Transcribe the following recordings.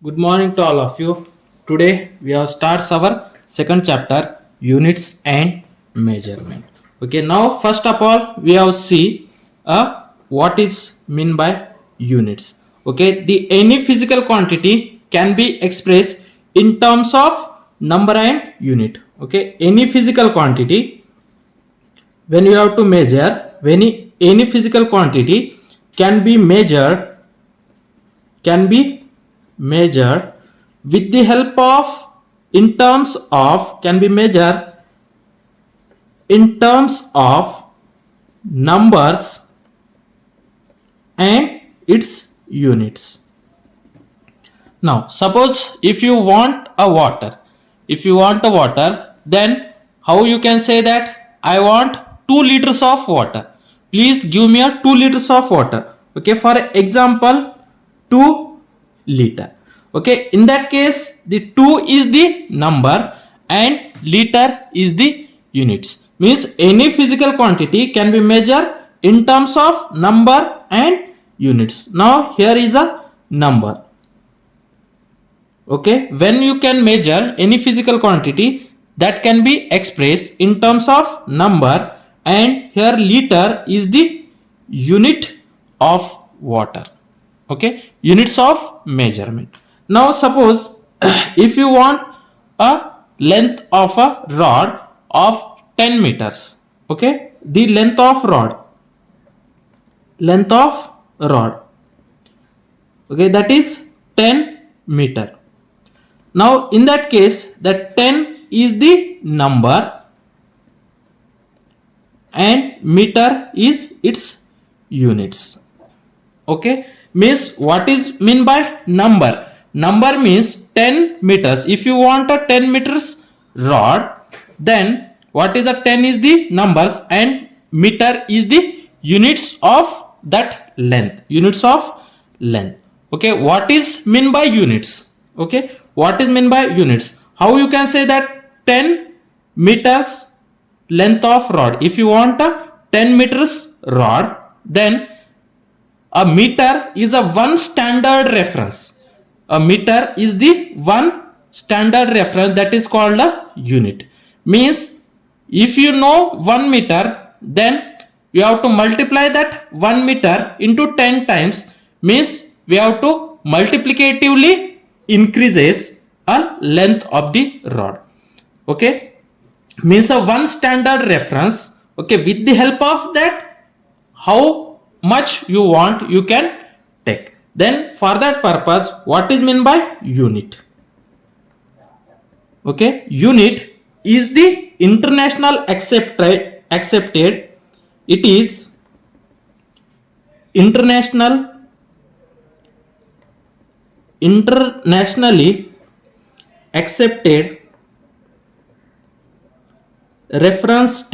Good morning to all of you. Today we have starts our second chapter, units and measurement. Okay, now first of all we have see what is mean by units. Okay, the any physical quantity can be expressed in terms of number and unit. Okay, any physical quantity when you have to measure when any physical quantity can be measured with the help of in terms of can be measured in terms of numbers and its units. Now suppose if you want a water, then how you can say that I want 2 liters of water, please give me a 2 liters of water. Okay, for example 2 liter. Okay, in that case the 2 is the number and liter is the units. Means any physical quantity can be measured in terms of number and units. Now here is a number. Okay, when you can measure any physical quantity that can be expressed in terms of number, and here liter is the unit of water. Okay, units of measurement. Now suppose if you want a length of a rod of 10 meters. Okay, the length of rod, okay, that is 10 meter. Now in that case that 10 is the number and meter is its units. Okay, means what is mean by number? Number means 10 meters. If you want a 10 meters rod, then what is a 10 is the numbers and meter is the units of that length, Okay, what is mean by units? Okay, what is mean by units? How you can say that 10 meters length of rod? If you want a 10 meters rod, then a meter is a one standard reference. A meter is the one standard reference, that is called a unit. Means if you know 1 meter, then you have to multiply that 1 meter into 10 times. Means we have to multiplicatively increases a length of the rod. Okay, means a one standard reference. Okay, with the help of that, how much you want you can take. Then for that purpose, what is meant by unit? Okay, unit is the international accepted. It is internationally accepted reference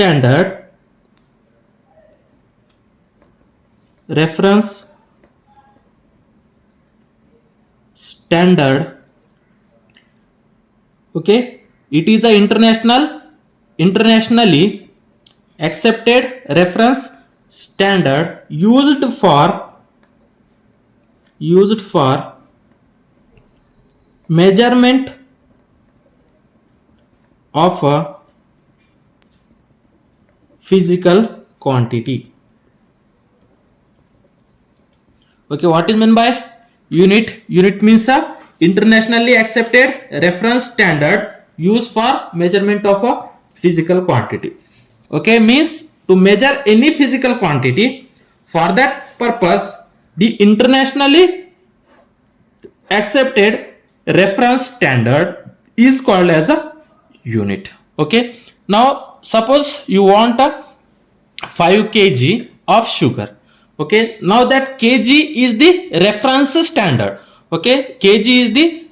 standard. Okay, it is a internationally accepted reference standard used for measurement of a physical quantity. Okay, what is meant by unit? Unit means a internationally accepted reference standard used for measurement of a physical quantity. Okay, means to measure any physical quantity, for that purpose the internationally accepted reference standard is called as a unit. Okay, now suppose you want a 5 kg of sugar. Okay, now that kg is the reference standard. Okay, kg is the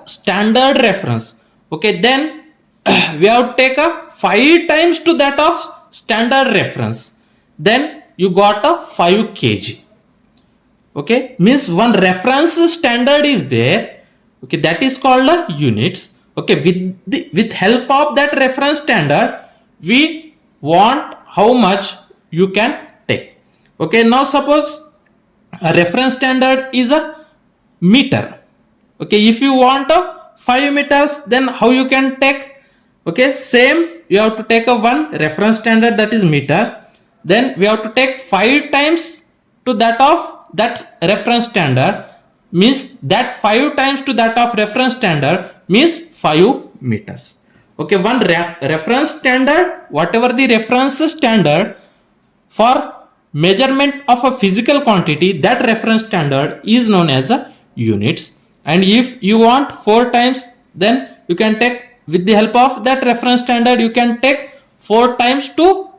standard reference. Okay, then we have to take a 5 times to that of standard reference, then you got a 5 kg. Okay, means one reference standard is there. Okay, that is called a units. Okay, with help of that reference standard, we want how much you can take. Okay, now suppose a reference standard is a meter. Okay, if you want 5 meters, then how you can take? Okay, same, you have to take a one reference standard, that is meter. Then we have to take 5 times to that of that reference standard, means that 5 times to that of reference standard means 5 meters. Okay, one reference standard, whatever the reference standard for measurement of a physical quantity, that reference standard is known as a units. And if you want 4 times, then you can take, with the help of that reference standard, you can take 4 times to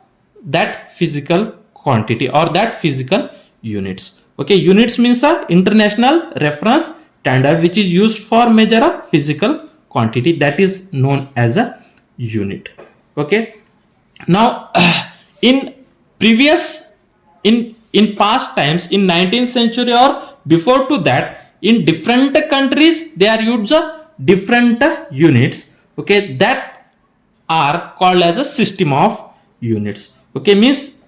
that physical quantity or that physical units. Okay, units means a international reference standard which is used for measure a physical quantity, that is known as a unit. Okay, now in previous, in past times, in 19th century or before to that, in different countries they are used different units, okay, that are called as a system of units. Okay, means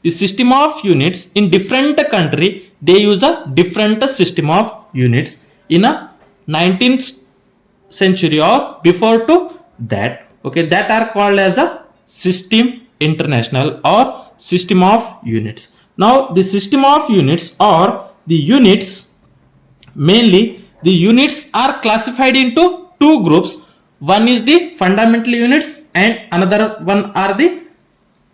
the system of units in different country, they use a different system of units in a 19th century or before to that. Okay, that are called as a system international or system of units. Now the system of units or the units, mainly the units are classified into 2 groups. One is the fundamental units and another one are the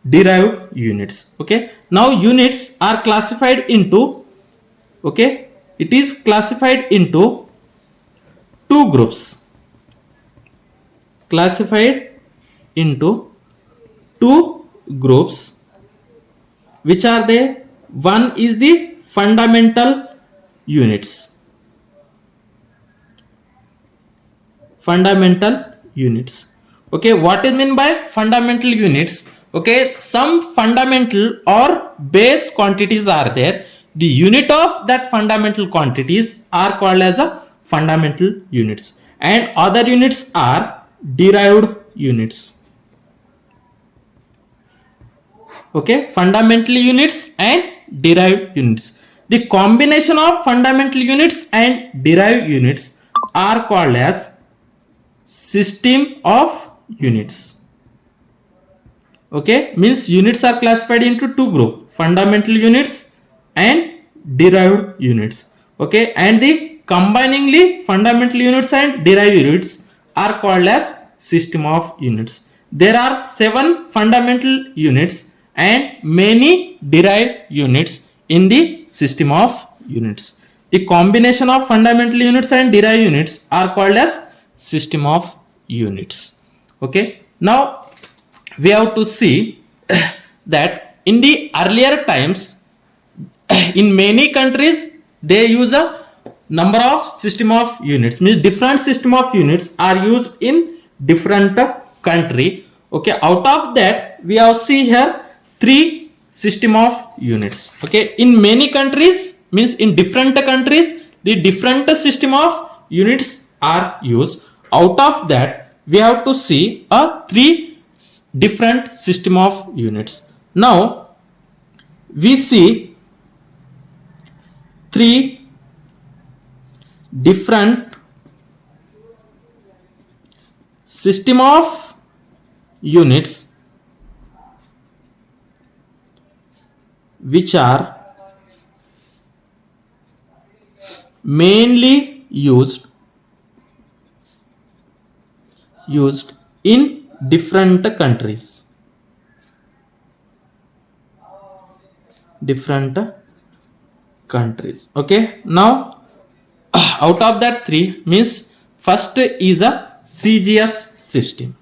derived units. Okay, now units are classified into, okay, it is classified into 2 groups, classified into 2 groups, which are they? One is the fundamental units, fundamental units. Okay, what is meant by fundamental units? Okay, some fundamental or base quantities are there. The unit of that fundamental quantities are called as a fundamental units, and other units are derived units. Okay, fundamental units and derived units. The combination of fundamental units and derived units are called as system of units. Okay, means units are classified into 2 groups, fundamental units and derived units. Okay, and the combiningly fundamental units and derived units are called as system of units. There are 7 fundamental units and many derived units in the system of units. The combination of fundamental units and derived units are called as system of units. Okay, now we have to see that in the earlier times, in many countries they use a number of system of units, means different system of units are used in different country. Okay, out of that we have see here 3 system of units. Okay, in many countries, means in different countries, the different system of units are used. Out of that we have to see a 3 different system of units. Now we see 3 different system of units which are mainly used in different countries. Okay, now out of that 3, means first is a CGS system.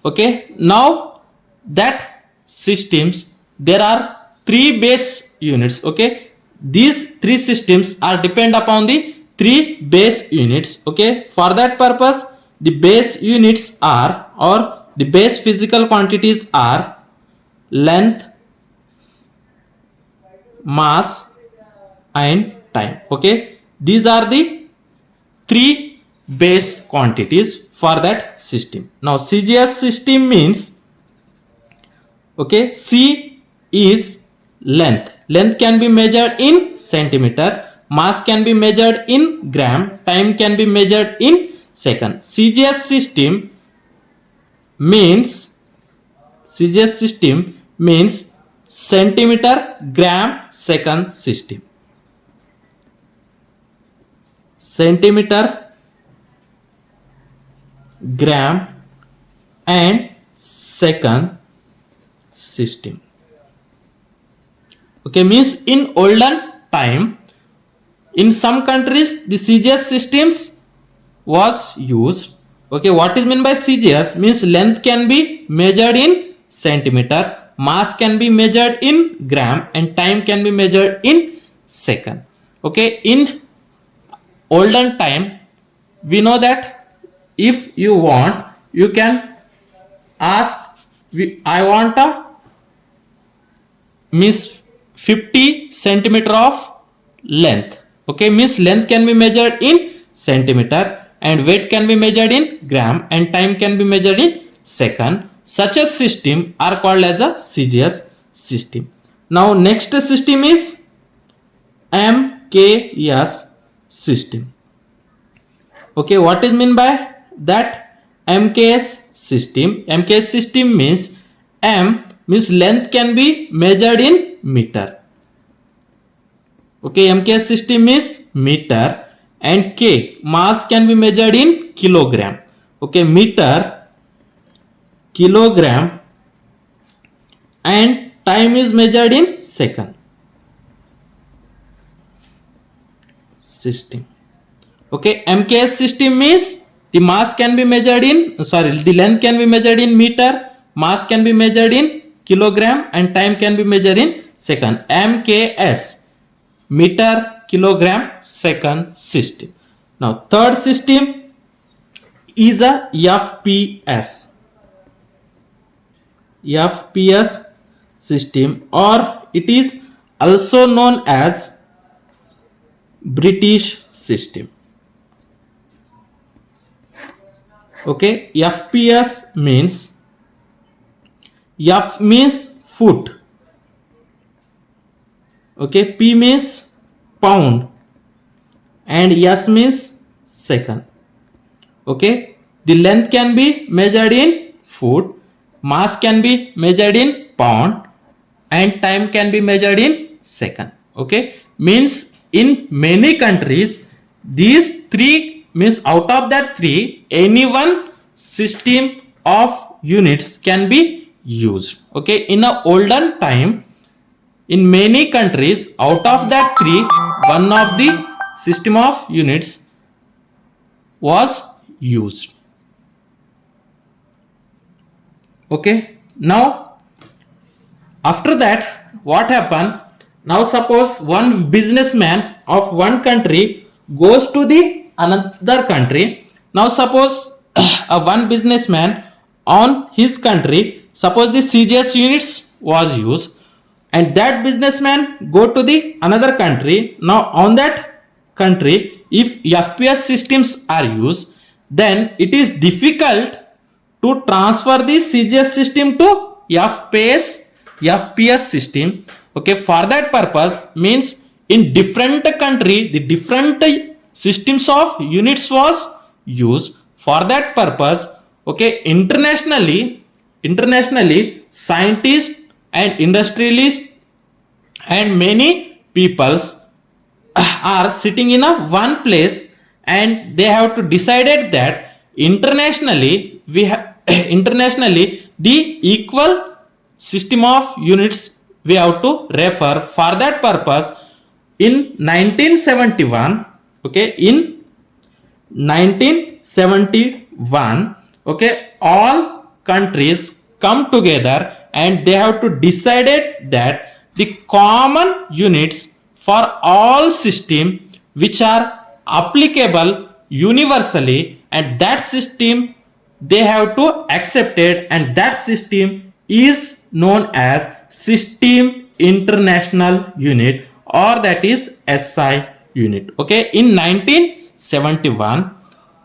Okay, now that systems, there are 3 base units. Okay, these 3 systems are depend upon the 3 base units. Okay, for that purpose the base units are, or the base physical quantities are length, mass and time. Okay, these are the 3 base quantities for that system. Now CGS system means, okay, C is Length can be measured in centimeter, mass can be measured in gram, time can be measured in second. CGS system means centimeter, gram, second system. Centimeter, gram and second system. Okay, means in olden time, in some countries the CGS systems was used. Okay, what is meant by CGS? Means length can be measured in centimeter, mass can be measured in gram and time can be measured in second. Okay, in olden time we know that if you want, you can ask, I want a means 50 centimeter of length. Okay, means length can be measured in centimeter and weight can be measured in gram and time can be measured in second. Such a system are called as a CGS system. Now next system is MKS system. Okay, what is mean by that? MKS system. MKS system means M means length can be measured in meter. Okay, MKS system is meter and K mass can be measured in kilogram. Okay, meter, kilogram and time is measured in second system. Okay, MKS system means the mass can be measured in, the length can be measured in meter, mass can be measured in kilogram and time can be measured in second. MKS, meter, kilogram, second system. Now third system is a FPS. FPS system, or it is also known as British system. Okay, FPS means, F means foot. Okay, P means pound and S means second. Okay, the length can be measured in foot, mass can be measured in pound and time can be measured in second. Okay, means in many countries these three, means out of that three, any one system of units can be used. Okay, in a olden time, in many countries, out of that three, one of the system of units was used. Okay, now after that what happened? Now suppose one businessman of one country goes to the another country. Now suppose one businessman on his country, suppose the CGS units was used and that businessman go to the another country. Now on that country, if FPS systems are used, then it is difficult to transfer the CGS system to FPS system. Okay, for that purpose, means in different country the different systems of units was used. For that purpose, okay, internationally scientists and industrialists and many peoples are sitting in a one place and they have to decided that internationally the equal system of units we have to refer. For that purpose, in 1971, okay, in 1971, okay, all countries come together and they have to decided that the common units for all system which are applicable universally, and that system they have to accept it, and that system is known as System International Unit, or that is SI unit. Okay, in 1971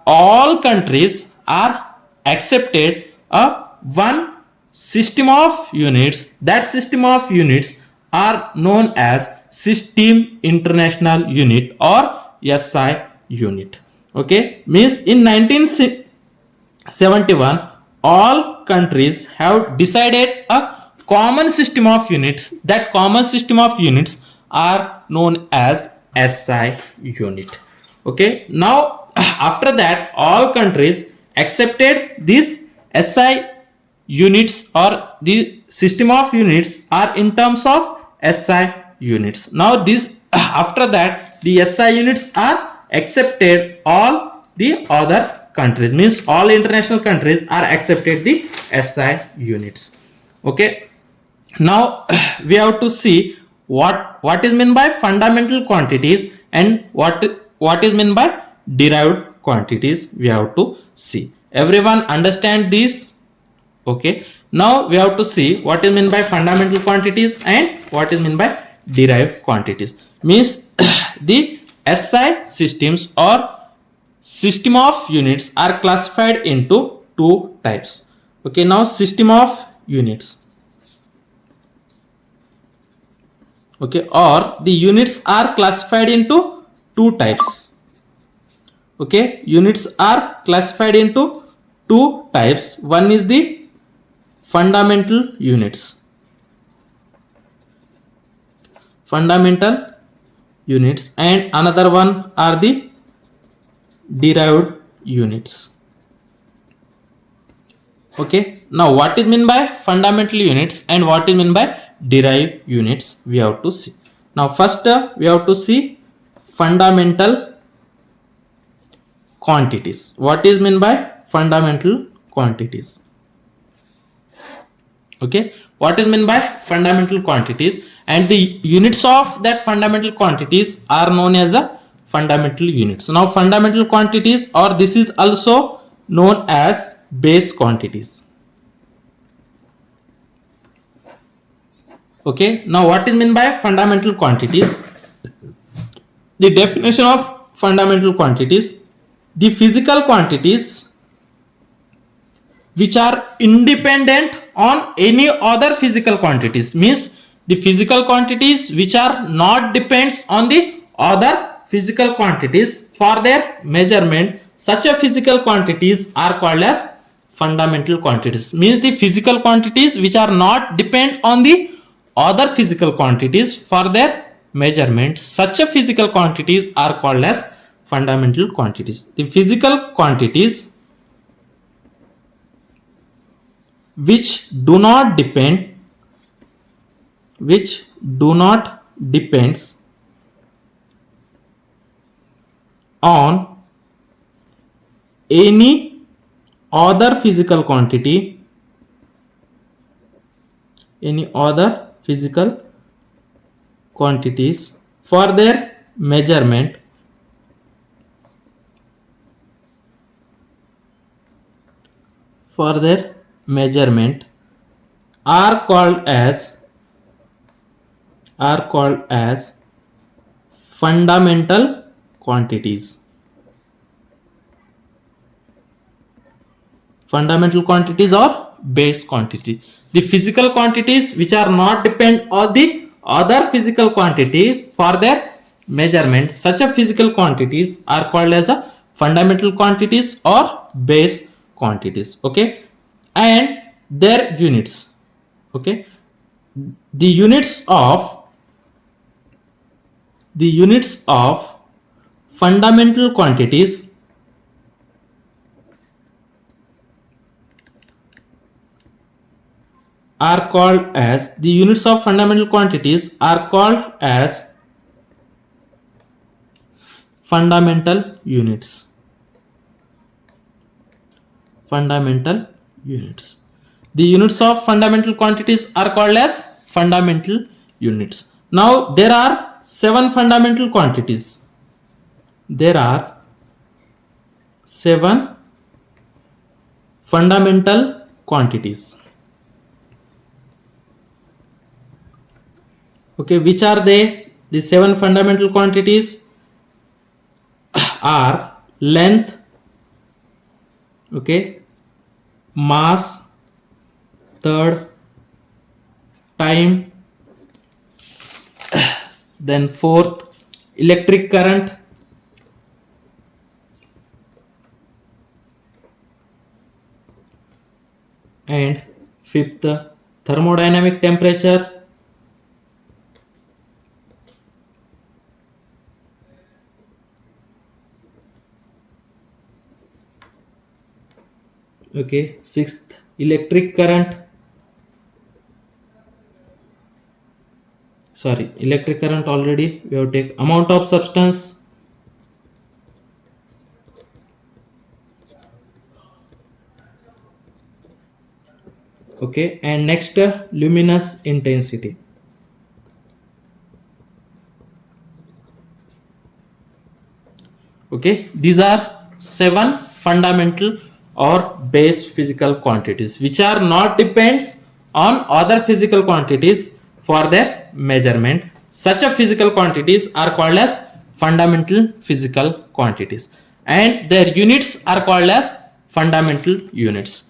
all countries are accepted a one system of units. That system of units are known as System International Unit or SI unit. Okay, means in 1971 all countries have decided a common system of units. That common system of units are known as SI unit. Okay, now after that all countries accepted this SI units, or the system of units are in terms of SI units. Now this after that the SI units are accepted all the other countries, means all international countries are accepted the SI units. Okay, now we have to see what is meant by fundamental quantities and what is meant by derived quantities. We have to see. Everyone understand this? Okay, now we have to see what is meant by fundamental quantities and what is meant by derived quantities. Means the SI systems or system of units are classified into two types. Okay, now system of units. Okay, or the units are classified into two types. Okay, units are classified into two types. One is the fundamental units. Fundamental units, and another one are the derived units. Okay, now what is meant by fundamental units and what is meant by derived units, we have to see. Now first we have to see fundamental quantities. What is meant by fundamental quantities? Okay, what is meant by fundamental quantities, and the units of that fundamental quantities are known as a fundamental units. Now fundamental quantities, or this is also known as base quantities. Okay, now what is meant by fundamental quantities? The definition of fundamental quantities: the physical quantities which are independent on any other physical quantities. Means the physical quantities which are not depends on the other physical quantities for their measurement. Such a physical quantities are called as fundamental quantities. Means the physical quantities which are not depend on the other physical quantities for their measurement, such a physical quantities are called as fundamental quantities. The physical quantities which do not depends on any other physical quantity, any other physical quantities for their measurement, are called as fundamental quantities. Fundamental quantities or base quantities. The physical quantities which are not depend on the other physical quantity for their measurement, such a physical quantities are called as a fundamental quantities or base quantities. Okay, and their units. Okay, the units of fundamental quantities are called as fundamental units. The units of fundamental quantities are called as fundamental units. Now there are 7 fundamental quantities. There are 7 fundamental quantities. Okay, which are they? The 7 fundamental quantities are length, okay, mass, third, time, Then fourth, electric current. And fifth, thermodynamic temperature. Okay, sixth, electric current. Sorry, electric current already we have take. Amount of substance. Okay, and next, luminous intensity. Okay, these are 7 fundamental or base physical quantities which are not depends on other physical quantities for their measurement. Such a physical quantities are called as fundamental physical quantities, and their units are called as fundamental units.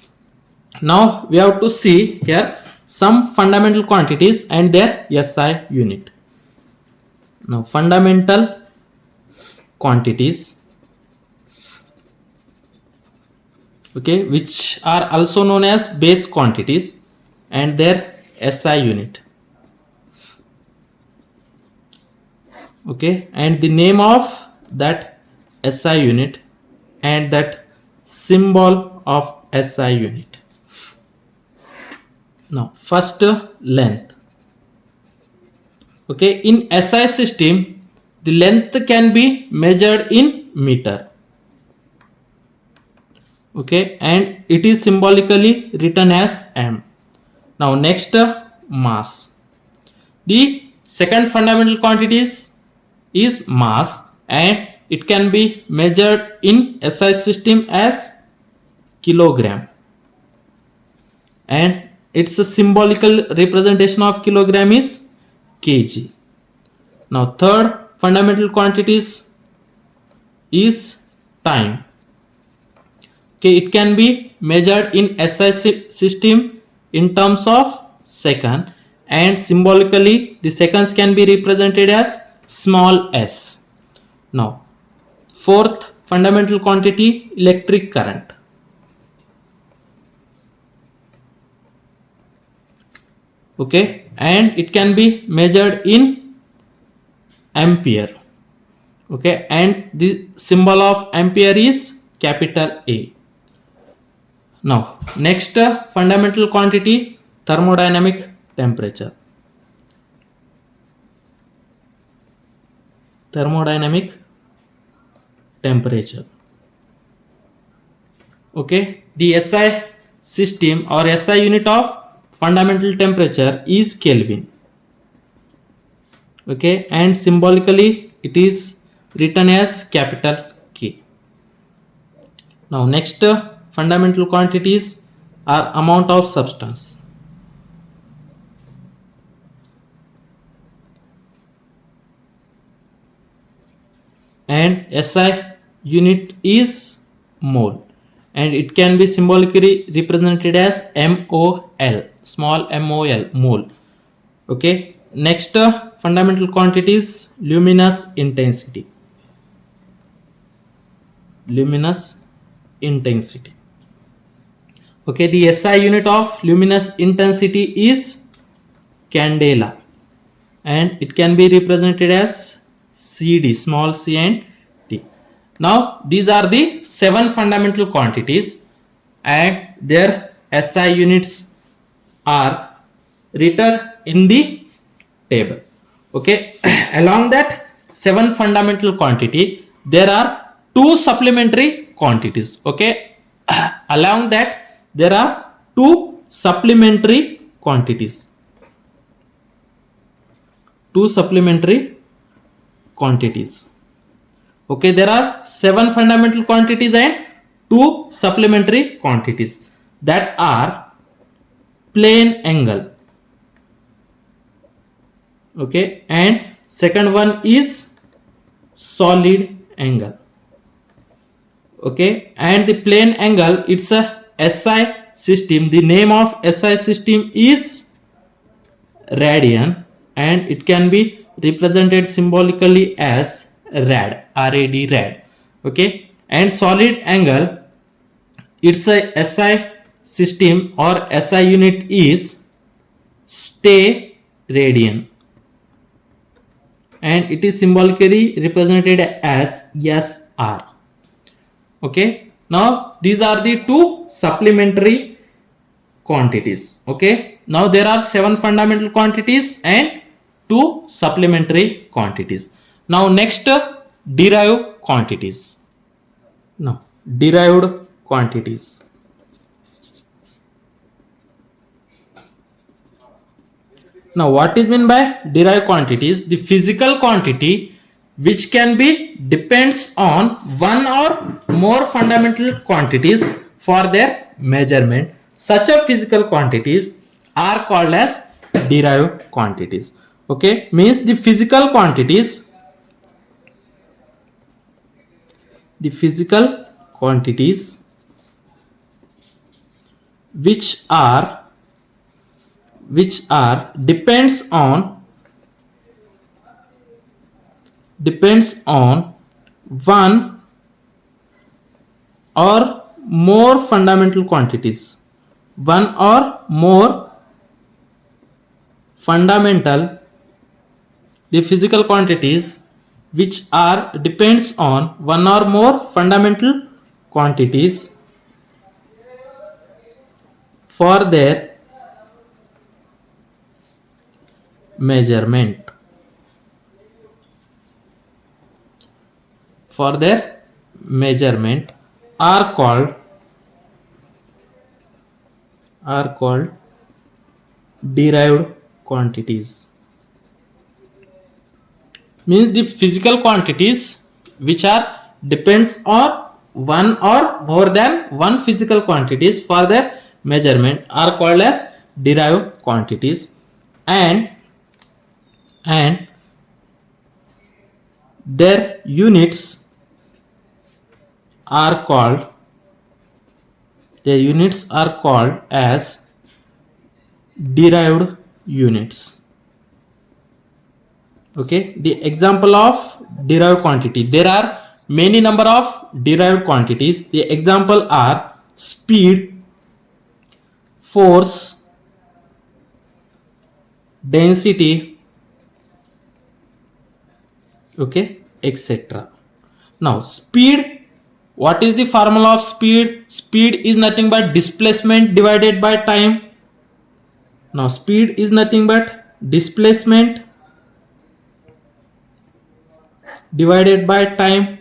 Now we have to see here some fundamental quantities and their SI unit. Now fundamental quantities, okay, which are also known as base quantities, and their SI unit. Okay, and the name of that SI unit and that symbol of SI unit. Now first, length. Okay, in SI system the length can be measured in meter. Okay, and it is symbolically written as m. Now next, mass. The second fundamental quantity is mass, and it can be measured in SI system as kilogram, and its a symbolical representation of kilogram is kg. Now third fundamental quantities is time. Okay, it can be measured in SI system in terms of second, and symbolically the seconds can be represented as small s. Now fourth fundamental quantity, electric current. Okay, and it can be measured in ampere. Okay, and the symbol of ampere is capital A. Now next, fundamental quantity, thermodynamic temperature. Thermodynamic temperature. Okay, the SI system or SI unit of fundamental temperature is Kelvin. Okay, and symbolically it is written as capital K. Now next, fundamental quantities are amount of substance. And SI unit is mole, and it can be symbolically represented as MOL, small mol, mole. Okay, next, fundamental quantities, luminous intensity. Luminous intensity. Okay, the SI unit of luminous intensity is candela, and it can be represented as CD, small c and t. Now these are the 7 fundamental quantities, and their SI units are written in the table. Okay, along that 7 fundamental quantity there are 2 supplementary quantities. Okay, along that there are 2 supplementary quantities. 2 supplementary quantities. Okay, there are 7 fundamental quantities and 2 supplementary quantities, that are plane angle. Okay, and second one is solid angle. Okay, and the plane angle, it's a SI system. The name of SI system is radian, and it can be represented symbolically as rad, R-A-D, rad. Okay, and solid angle, it's a SI system or SI unit is stay radian, and it is symbolically represented as SR. Okay, now these are the two supplementary quantities. Okay, now there are 7 fundamental quantities and 2 supplementary quantities. Now next, derived quantities. Now derived quantities. Now what is meant by derived quantities? The physical quantity which can be depends on one or more fundamental quantities for their measurement. Such a physical quantities are called as derived quantities. Okay, means the physical quantities which are depends on one or more fundamental quantities, one or more fundamental, the physical quantities which are depends on one or more fundamental quantities for their measurement, are called derived quantities. Means the physical quantities which are depends on one or more than one physical quantities for their measurement are called as derived quantities, and their units are called as derived units. Okay, the example of derived quantity, there are many number of derived quantities. The example are speed, force, density, okay, etc. Now speed, what is the formula of speed? Speed is nothing but displacement divided by time. Now speed is nothing but displacement divided by time.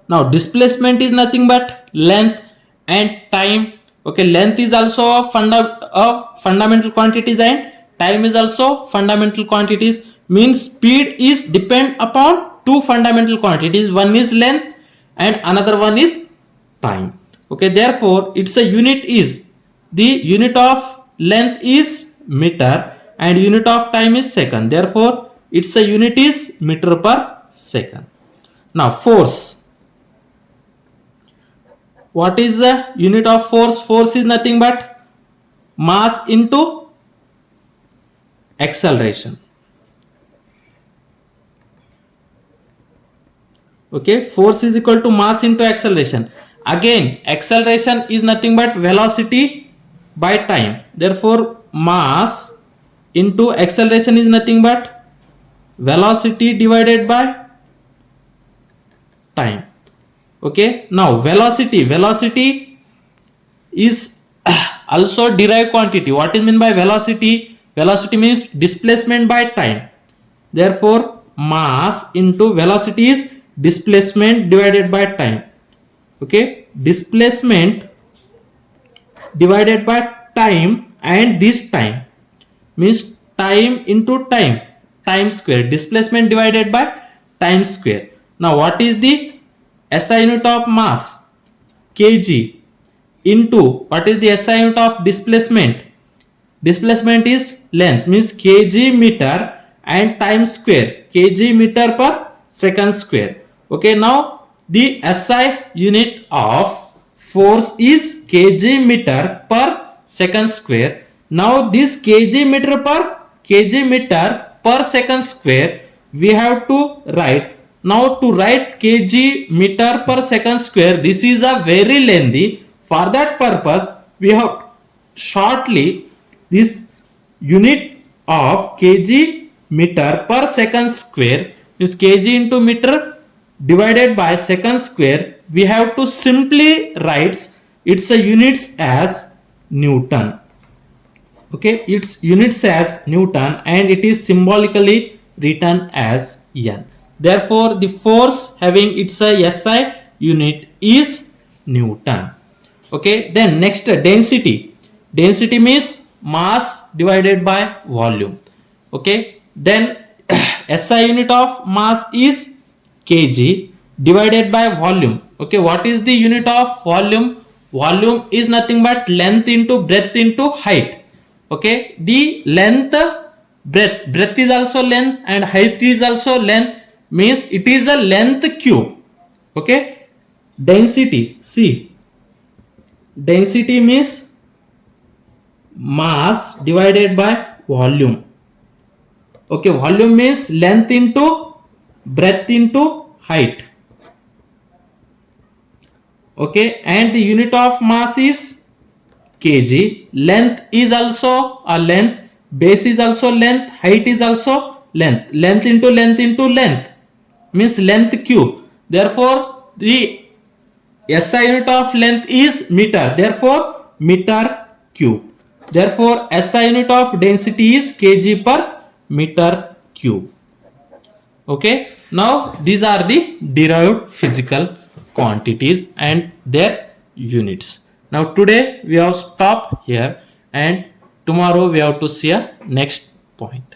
Now displacement is nothing but length and time. Okay, length is also a fundamental quantities and time is also fundamental quantities. Means speed is depend upon two fundamental quantities, one is length and another one is time. Okay, therefore its a unit is, the unit of length is meter and unit of time is second, therefore its a unit is meter per second. Now force, what is the unit of force? Force is nothing but mass into acceleration. Okay, force is equal to mass into acceleration. Again, acceleration is nothing but velocity by time, therefore mass into acceleration is nothing but velocity divided by time. Okay, now velocity is also derived quantity. What is meant by velocity? Velocity means displacement by time, therefore mass into velocity is displacement divided by time. Okay, displacement divided by time, and this time means time into time square, displacement divided by time square. Now what is the SI unit of mass? Kg into what is the SI unit of displacement? Displacement is length, means kg meter, and time square, kg meter per second square. Okay, now the SI unit of force is kg meter per second square. Now this kg meter per second square we have to write. Now to write kg meter per second square, this is a very lengthy. For that purpose, we have shortly this unit of kg meter per second square is kg into meter divided by second square. We have to simply write its units as Newton. Okay, its units as Newton and it is symbolically written as N. Therefore, the force having its SI unit is Newton. Okay, then next density. Density means mass divided by volume. Okay, then SI unit of mass is kg divided by volume. Okay, what is the unit of volume? Volume is nothing but length into breadth into height. Okay, the length, breadth is also length and height is also length, means it is a length cube. Okay, density, see, density means mass divided by volume. Okay, volume means length into breadth into height. Okay, and the unit of mass is kg. Length is also a length, base is also length, height is also length. Length into length means length cube. Therefore, the SI unit of length is meter. Therefore, meter cube. Therefore, SI unit of density is kg per meter cube. Okay. Now, these are the derived physical quantities and their units. Now, today we have stopped here and tomorrow we have to see a next point.